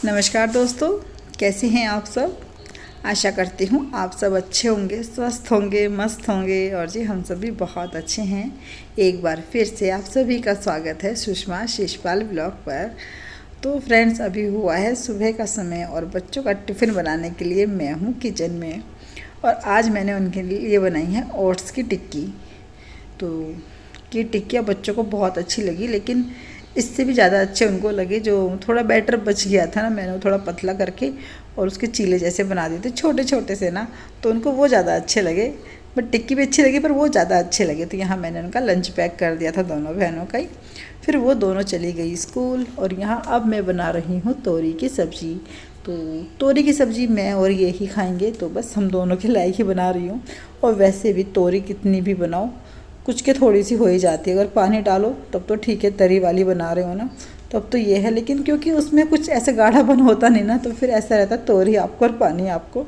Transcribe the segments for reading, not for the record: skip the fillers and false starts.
नमस्कार दोस्तों, कैसे हैं आप सब। आशा करती हूँ आप सब अच्छे होंगे, स्वस्थ होंगे, मस्त होंगे। और जी हम सभी बहुत अच्छे हैं। एक बार फिर से आप सभी का स्वागत है सुषमा शिषपाल ब्लॉग पर। तो फ्रेंड्स, अभी हुआ है सुबह का समय और बच्चों का टिफ़िन बनाने के लिए मैं हूँ किचन में। और आज मैंने उनके लिए बनाई है ओट्स की टिक्की। तो ये टिक्कियाँ बच्चों को बहुत अच्छी लगी, लेकिन इससे भी ज़्यादा अच्छे उनको लगे जो थोड़ा बैटर बच गया था ना, मैंने वो थोड़ा पतला करके और उसके चीले जैसे बना दिए थे छोटे छोटे से ना, तो उनको वो ज़्यादा अच्छे लगे। बट टिक्की भी अच्छी लगी पर वो ज़्यादा अच्छे लगे। तो यहाँ मैंने उनका लंच पैक कर दिया था दोनों बहनों का ही। फिर वो दोनों चली गई स्कूल। और यहाँ अब मैं बना रही हूँ तोरी की सब्ज़ी। तो तोरी की सब्ज़ी मैं और ये ही खाएंगे, तो बस हम दोनों के लायक ही बना रही हूँ। और वैसे भी तोरी कितनी भी बनाओ कुछ के थोड़ी सी हो ही जाती है, अगर पानी डालो तब तो ठीक है, तरी वाली बना रहे हो ना तब तो ये है। लेकिन क्योंकि उसमें कुछ ऐसे गाढ़ापन होता नहीं ना, तो फिर ऐसा रहता तोरी आपको और पानी आपको।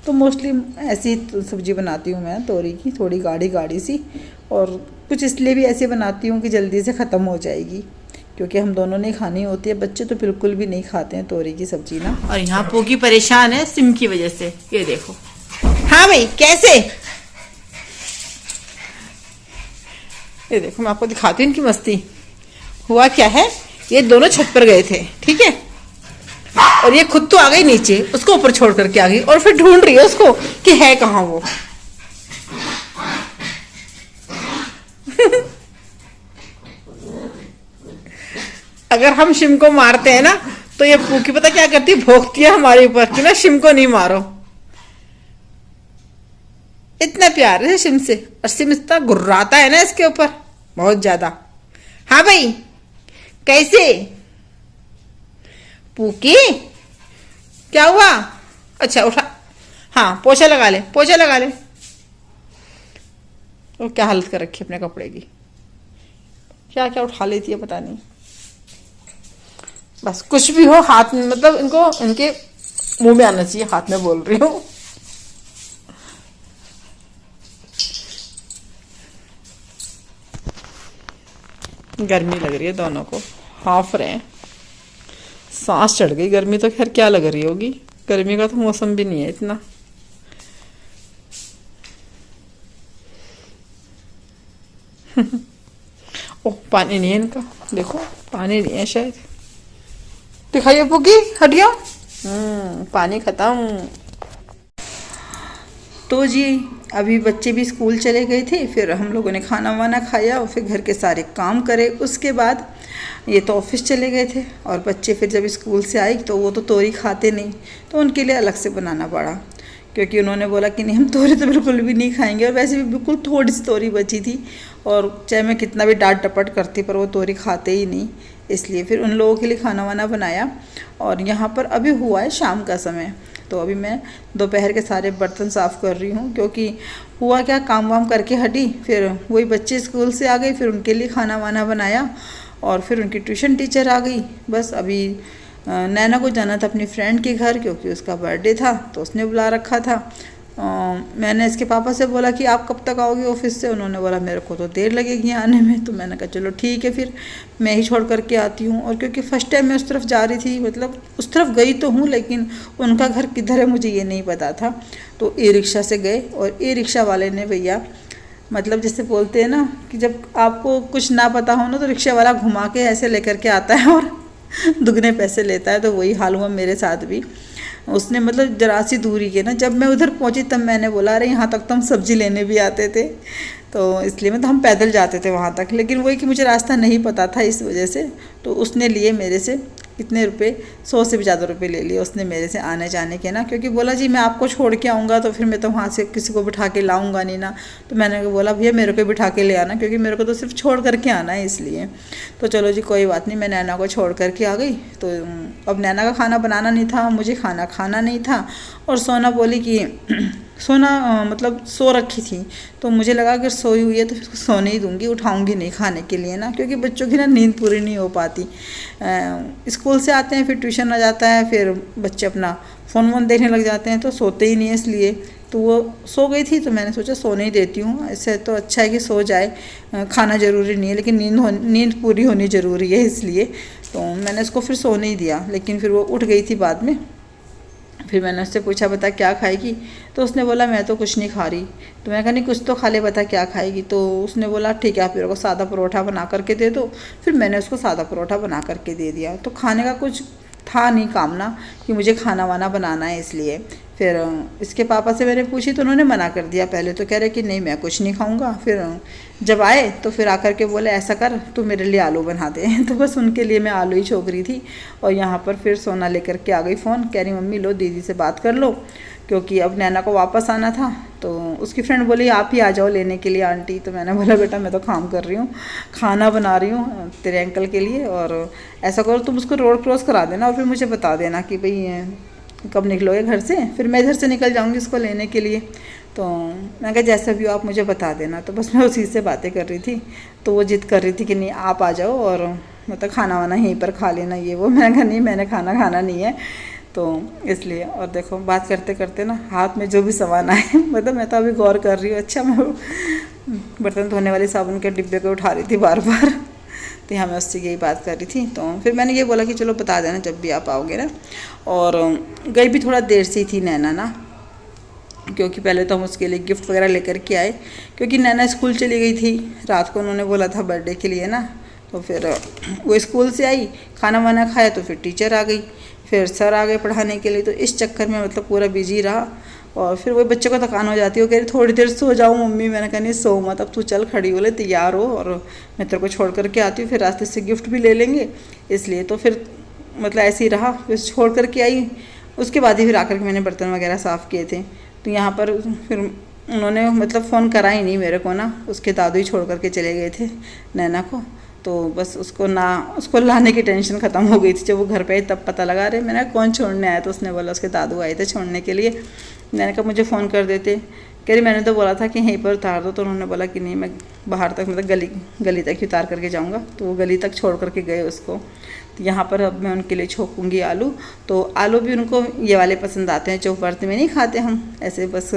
तो मोस्टली ऐसी सब्ज़ी बनाती हूँ मैं तोरी की, थोड़ी गाढ़ी गाढ़ी सी। और कुछ इसलिए भी ऐसे बनाती हूँ कि जल्दी से ख़त्म हो जाएगी, क्योंकि हम दोनों ने खानी होती है। बच्चे तो बिल्कुल भी नहीं खाते हैं तोरी की सब्ज़ी ना। और यहाँ पोकी परेशान है सिम की वजह से, ये देखो। हाँ भाई, कैसे? ये देखो, मैं आपको दिखाती हूँ इनकी मस्ती। हुआ क्या है, ये दोनों छत पर गए थे, ठीक है, और ये खुद तो आ गई नीचे, उसको ऊपर छोड़ करके आ गई और फिर ढूंढ रही है उसको कि है कहाँ वो। अगर हम शिम को मारते हैं ना, तो ये पूकी पता क्या करती है, भौंकती है हमारे ऊपर कि ना शिम को नहीं मारो। इतना प्यार है सिम से, और सिम इतना गुर्राता है ना इसके ऊपर, बहुत ज्यादा। हाँ भाई, कैसे? पूकी क्या हुआ? अच्छा उठा, हाँ पोछा लगा ले, पोछा लगा ले। तो क्या हालत कर रखी है अपने कपड़े की, क्या क्या उठा लेती है पता नहीं। बस कुछ भी हो हाथ में, मतलब इनको इनके मुंह में आना चाहिए, हाथ में बोल रही हूँ। गर्मी लग रही है दोनों को, हाफ रहे हैं, सांस चढ़ गई। गर्मी तो खैर क्या लग रही होगी, गर्मी का तो मौसम भी नहीं है इतना। ओह, पानी नहीं है इनका, देखो पानी नहीं है शायद। दिखाइए पुकी, हटिया। पानी खत्म। तो जी अभी बच्चे भी स्कूल चले गए थे, फिर हम लोगों ने खाना वाना खाया और फिर घर के सारे काम करे। उसके बाद ये तो ऑफिस चले गए थे, और बच्चे फिर जब स्कूल से आए तो वो तो तोरी खाते नहीं, तो उनके लिए अलग से बनाना पड़ा। क्योंकि उन्होंने बोला कि नहीं, हम तोरी तो बिल्कुल भी नहीं खाएंगे। और वैसे भी बिल्कुल थोड़ी सी तोरी बची थी, और चाहे मैं कितना भी डांट टपट करती पर वो तोरी खाते ही नहीं। इसलिए फिर उन लोगों के लिए खाना वाना बनाया। और यहाँ पर अभी हुआ है शाम का समय, तो अभी मैं दोपहर के सारे बर्तन साफ़ कर रही हूँ। क्योंकि हुआ क्या, काम वाम करके हटी, फिर वही बच्चे स्कूल से आ गए, फिर उनके लिए खाना वाना बनाया, और फिर उनकी ट्यूशन टीचर आ गई। बस अभी नैना को जाना था अपनी फ्रेंड के घर, क्योंकि उसका बर्थडे था तो उसने बुला रखा था। मैंने इसके पापा से बोला कि आप कब तक आओगे ऑफिस से। उन्होंने बोला मेरे को तो देर लगेगी आने में। तो मैंने कहा चलो ठीक है, फिर मैं ही छोड़ करके आती हूँ। और क्योंकि फ़र्स्ट टाइम मैं उस तरफ जा रही थी, मतलब उस तरफ गई तो हूँ, लेकिन उनका घर किधर है मुझे ये नहीं पता था। तो ई रिक्शा से गए, और ई रिक्शा वाले ने भैया, मतलब जैसे बोलते हैं ना कि जब आपको कुछ ना पता हो ना, तो रिक्शा वाला घुमा के ऐसे लेकर के आता है और दुगने पैसे लेता है। तो वही हाल हुआ मेरे साथ भी। उसने मतलब जरा सी दूरी के ना, जब मैं उधर पहुंची तब मैंने बोला अरे यहाँ तक तो हम सब्ज़ी लेने भी आते थे, तो इसलिए मतलब हम पैदल जाते थे वहाँ तक। लेकिन वही कि मुझे रास्ता नहीं पता था, इस वजह से तो उसने लिए मेरे से कितने रुपए, 100 से भी ज़्यादा रुपए ले लिए उसने मेरे से आने जाने के ना। क्योंकि बोला जी मैं आपको छोड़ के आऊँगा तो फिर मैं तो वहाँ से किसी को बिठा के लाऊँगा नहीं ना। तो मैंने बोला भैया मेरे को बिठा के ले आना, क्योंकि मेरे को तो सिर्फ छोड़ करके आना है इसलिए। तो चलो जी कोई बात नहीं, मैं नैना को छोड़ करके आ गई। तो अब नैना का खाना बनाना नहीं था, मुझे खाना खाना नहीं था। और सोना बोली कि सोना मतलब सो रखी थी, तो मुझे लगा अगर सोई हुई है तो फिर सोने ही दूंगी, उठाऊंगी नहीं खाने के लिए ना, क्योंकि बच्चों की ना नींद पूरी नहीं हो पाती। स्कूल से आते हैं, फिर ट्यूशन आ जाता है, फिर बच्चे अपना फ़ोन वोन देखने लग जाते हैं, तो सोते ही नहीं है। इसलिए तो वो सो गई थी, तो मैंने सोचा सोने ही देती हूँ, इससे तो अच्छा है कि सो जाए। खाना ज़रूरी नहीं है, लेकिन नींद पूरी होनी ज़रूरी है। इसलिए तो मैंने उसको फिर सोने ही दिया, लेकिन फिर वो उठ गई थी बाद में। फिर मैंने उससे पूछा बता क्या खाएगी, तो उसने बोला मैं तो कुछ नहीं खा रही। तो मैंने कहा नहीं कुछ तो खा ले, बता क्या खाएगी। तो उसने बोला ठीक है आप मेरे को सादा परोठा बना करके दे दो। फिर मैंने उसको सादा परोठा बना करके दे दिया। तो खाने का कुछ था नहीं कामना कि मुझे खाना वाना बनाना है, इसलिए फिर इसके पापा से मैंने पूछी तो उन्होंने मना कर दिया। पहले तो कह रहे कि नहीं मैं कुछ नहीं खाऊंगा, फिर जब आए तो फिर आकर के बोले ऐसा कर तू मेरे लिए आलू बना दे। तो बस उनके लिए मैं आलू ही छोक रही थी। और यहाँ पर फिर सोना लेकर के आ गई फ़ोन, कह रही मम्मी लो दीदी से बात कर लो, क्योंकि अब नैना को वापस आना था। तो उसकी फ्रेंड बोली आप ही आ जाओ लेने के लिए आंटी। तो मैंने बोला बेटा मैं तो काम कर रही हूँ, खाना बना रही हूँ तेरे अंकल के लिए, और ऐसा करो तुम उसको रोड क्रॉस करा देना और फिर मुझे बता देना कि भाई कब निकलोगे घर से। फिर मैं इधर से निकल जाऊँगी उसको लेने के लिए। तो मैं कहा जैसा भी हो आप मुझे बता देना। तो बस मैं उसी से बातें कर रही थी। तो वो जिद कर रही थी कि नहीं आप आ जाओ और मतलब खाना वाना यहीं पर खा लेना ये वो। मैंने कहा नहीं मैंने खाना नहीं है, तो इसलिए। और देखो बात करते करते ना हाथ में जो भी सामान आए मतलब मैं तो अभी गौर कर रही हूँ। अच्छा मैं बर्तन धोने वाले साबुन के डिब्बे को उठा रही थी बार बार। तो यहाँ मैं उससे यही बात कर रही थी। तो फिर मैंने ये बोला कि चलो बता देना जब भी आप आओगे ना। और गई भी थोड़ा देर से ही थी नैना ना, क्योंकि पहले तो हम उसके लिए गिफ्ट वगैरह लेकर के आए, क्योंकि नैना स्कूल चली गई थी रात को, उन्होंने बोला था बर्थडे के लिए ना। तो फिर वो स्कूल से आई, खाना वाना खाया, तो फिर टीचर आ गई, फिर सर आ गए पढ़ाने के लिए। तो इस चक्कर में मतलब पूरा बिजी रहा। और फिर वही बच्चे को थकान हो जाती है, वो कह रही थोड़ी देर सो जाऊँ मम्मी। मैंने कहा नहीं सो मत, अब तू चल खड़ी हो ले तैयार हो और मैं तेरे को छोड़ करके आती हूँ, फिर रास्ते से गिफ्ट भी ले लेंगे इसलिए। तो फिर मतलब ऐसे ही रहा, फिर छोड़ करके आई। उसके बाद ही फिर आकर के मैंने बर्तन वगैरह साफ़ किए थे। तो यहाँ पर फिर उन्होंने मतलब फ़ोन करा ही नहीं मेरे को ना, उसके दादू ही छोड़ करके चले गए थे नैना को। तो बस उसको लाने की टेंशन ख़त्म हो गई थी। जब वो घर पे आई तब पता लगा रहे मैंने कौन छोड़ने आया। तो उसने बोला उसके दादू आए थे छोड़ने के लिए। मैंने कहा मुझे फ़ोन कर देते। कह रही मैंने तो बोला था कि यहीं पर उतार दो। तो उन्होंने बोला कि नहीं मैं बाहर तक मतलब गली तक ही उतार करके जाऊँगा। तो वो गली तक छोड़ करके गए उसको। तो यहाँ पर अब मैं उनके लिए छोकूँगी आलू। तो आलू भी उनको ये वाले पसंद आते हैं, चौक वर्त में नहीं खाते हम, ऐसे बस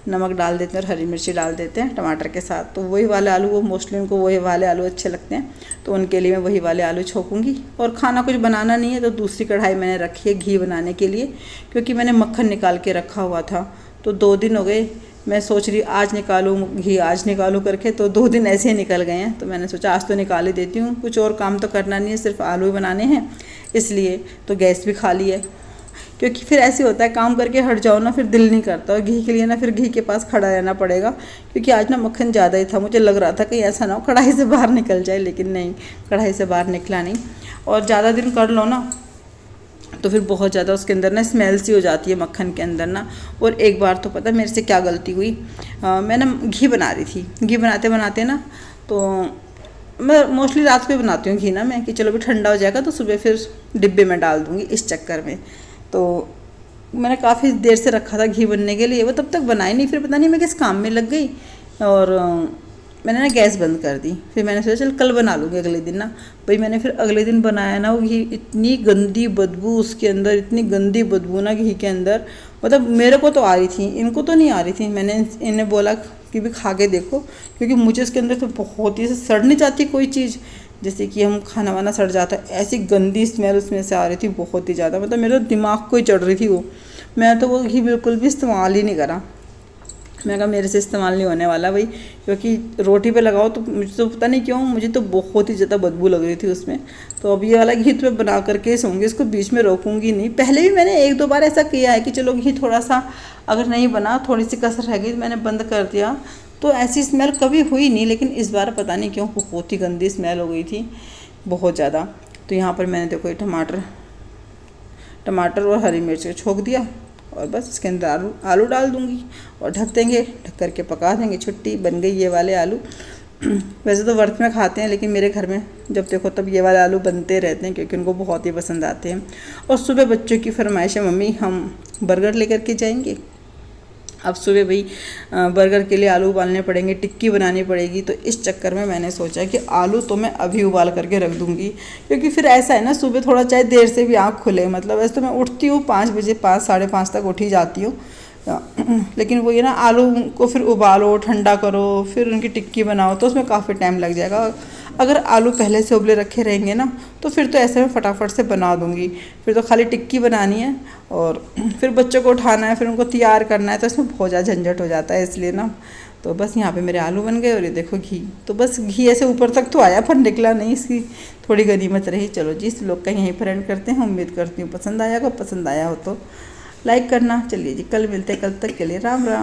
नमक डाल देते हैं और हरी मिर्ची डाल देते हैं टमाटर के साथ। तो वही वाले आलू, वो मोस्टली उनको वही वाले आलू अच्छे लगते हैं। तो उनके लिए मैं वही वाले आलू छोकूँगी। और खाना कुछ बनाना नहीं है, तो दूसरी कढ़ाई मैंने रखी है घी बनाने के लिए, क्योंकि मैंने मक्खन निकाल के रखा हुआ था। तो 2 दिन हो गए, मैं सोच रही आज निकालूँ घी, आज निकालूँ करके, तो 2 दिन ऐसे ही निकल गए हैं। तो मैंने सोचा आज तो निकाल ही देती हूँ, कुछ और काम तो करना नहीं है, सिर्फ आलू ही बनाने हैं इसलिए। तो गैस भी खाली है, क्योंकि फिर ऐसे होता है काम करके हट जाओ ना, फिर दिल नहीं करता। और घी के लिए ना फिर घी के पास खड़ा रहना पड़ेगा, क्योंकि आज ना मक्खन ज़्यादा ही था। मुझे लग रहा था कि ऐसा ना हो कढ़ाई से बाहर निकल जाए, लेकिन नहीं, कढ़ाई से बाहर निकला नहीं। और ज़्यादा दिन कर लो ना तो फिर बहुत ज़्यादा उसके अंदर ना स्मेल सी हो जाती है मक्खन के अंदर ना। और एक बार तो पता मेरे से क्या गलती हुई, मैं ना घी बना रही थी। घी बनाते बनाते ना, तो मैं मोस्टली रात को बनाती हूँ घी ना मैं, कि चलो भी ठंडा हो जाएगा तो सुबह फिर डिब्बे में डाल दूँगी, इस चक्कर में। तो मैंने काफ़ी देर से रखा था घी बनने के लिए, वो तब तक बनाई नहीं। फिर पता नहीं मैं किस काम में लग गई और मैंने ना गैस बंद कर दी। फिर मैंने सोचा चल कल बना लूँगी अगले दिन ना। भाई मैंने फिर अगले दिन बनाया ना वो घी, इतनी गंदी बदबू उसके अंदर, इतनी गंदी बदबू ना घी के अंदर। मतलब मेरे को तो आ रही थी, इनको तो नहीं आ रही थी। मैंने इन्हें बोला कि भी खा के देखो, क्योंकि मुझे इसके अंदर तो बहुत ही सड़ नहीं जाती कोई चीज़, जैसे कि हम खाना वाना सड़ जाता है, ऐसी गंदी स्मेल उसमें से आ रही थी बहुत ही ज़्यादा। मतलब मेरे दिमाग को ही चढ़ रही थी वो। मैं तो वो घी बिल्कुल भी इस्तेमाल ही नहीं करा। मैं कहा मेरे से इस्तेमाल नहीं होने वाला भाई, क्योंकि रोटी पे लगाओ तो मुझे तो पता नहीं क्यों, मुझे तो बहुत ही ज़्यादा बदबू लग रही थी उसमें। तो अब ये वाला घी तो मैं बना करके सोऊंगी, इसको बीच में रोकूंगी नहीं। पहले भी मैंने 1-2 बार ऐसा किया है कि चलो घी थोड़ा सा अगर नहीं बना, थोड़ी सी कसर रह गई तो मैंने बंद कर दिया, तो ऐसी स्मेल कभी हुई नहीं। लेकिन इस बार पता नहीं क्यों बहुत ही गंदी स्मेल हो गई थी, बहुत ज़्यादा। तो यहाँ पर मैंने देखो ये टमाटर और हरी मिर्च को छोंक दिया और बस इसके अंदर आलू डाल दूँगी और ढक देंगे, ढक करके पका देंगे। छुट्टी बन गई ये वाले आलू। वैसे तो व्रत में खाते हैं, लेकिन मेरे घर में जब देखो तब ये वाले आलू बनते रहते हैं, क्योंकि उनको बहुत ही पसंद आते हैं। और सुबह बच्चों की फरमाइश है मम्मी हम बर्गर लेकर के जाएंगे। अब सुबह भाई बर्गर के लिए आलू उबालने पड़ेंगे, टिक्की बनानी पड़ेगी। तो इस चक्कर में मैंने सोचा कि आलू तो मैं अभी उबाल करके रख दूँगी, क्योंकि फिर ऐसा है ना सुबह थोड़ा चाहे देर से भी आँख खुले, मतलब वैसे तो मैं उठती हूँ 5 बजे, 5 साढ़े 5 तक उठ ही जाती हूँ। लेकिन वो ये ना आलू को फिर उबालो, ठंडा करो, फिर उनकी टिक्की बनाओ, तो उसमें काफ़ी टाइम लग जाएगा। अगर आलू पहले से उबले रखे रहेंगे ना तो फिर तो ऐसे में फटाफट से बना दूँगी। फिर तो खाली टिक्की बनानी है और फिर बच्चों को उठाना है, फिर उनको तैयार करना है, तो इसमें बहुत ज़्यादा झंझट हो जाता है। इसलिए ना तो बस यहाँ पे मेरे आलू बन गए और ये देखो घी, तो बस घी ऐसे ऊपर तक तो आया पर निकला नहीं, इसकी थोड़ी गनीमत रही। चलो जी, इस लोग का यहीं पर एंड करते हैं। उम्मीद करती हूँ पसंद आया हो तो लाइक करना। चलिए जी, कल मिलते हैं, कल तक के लिए राम राम।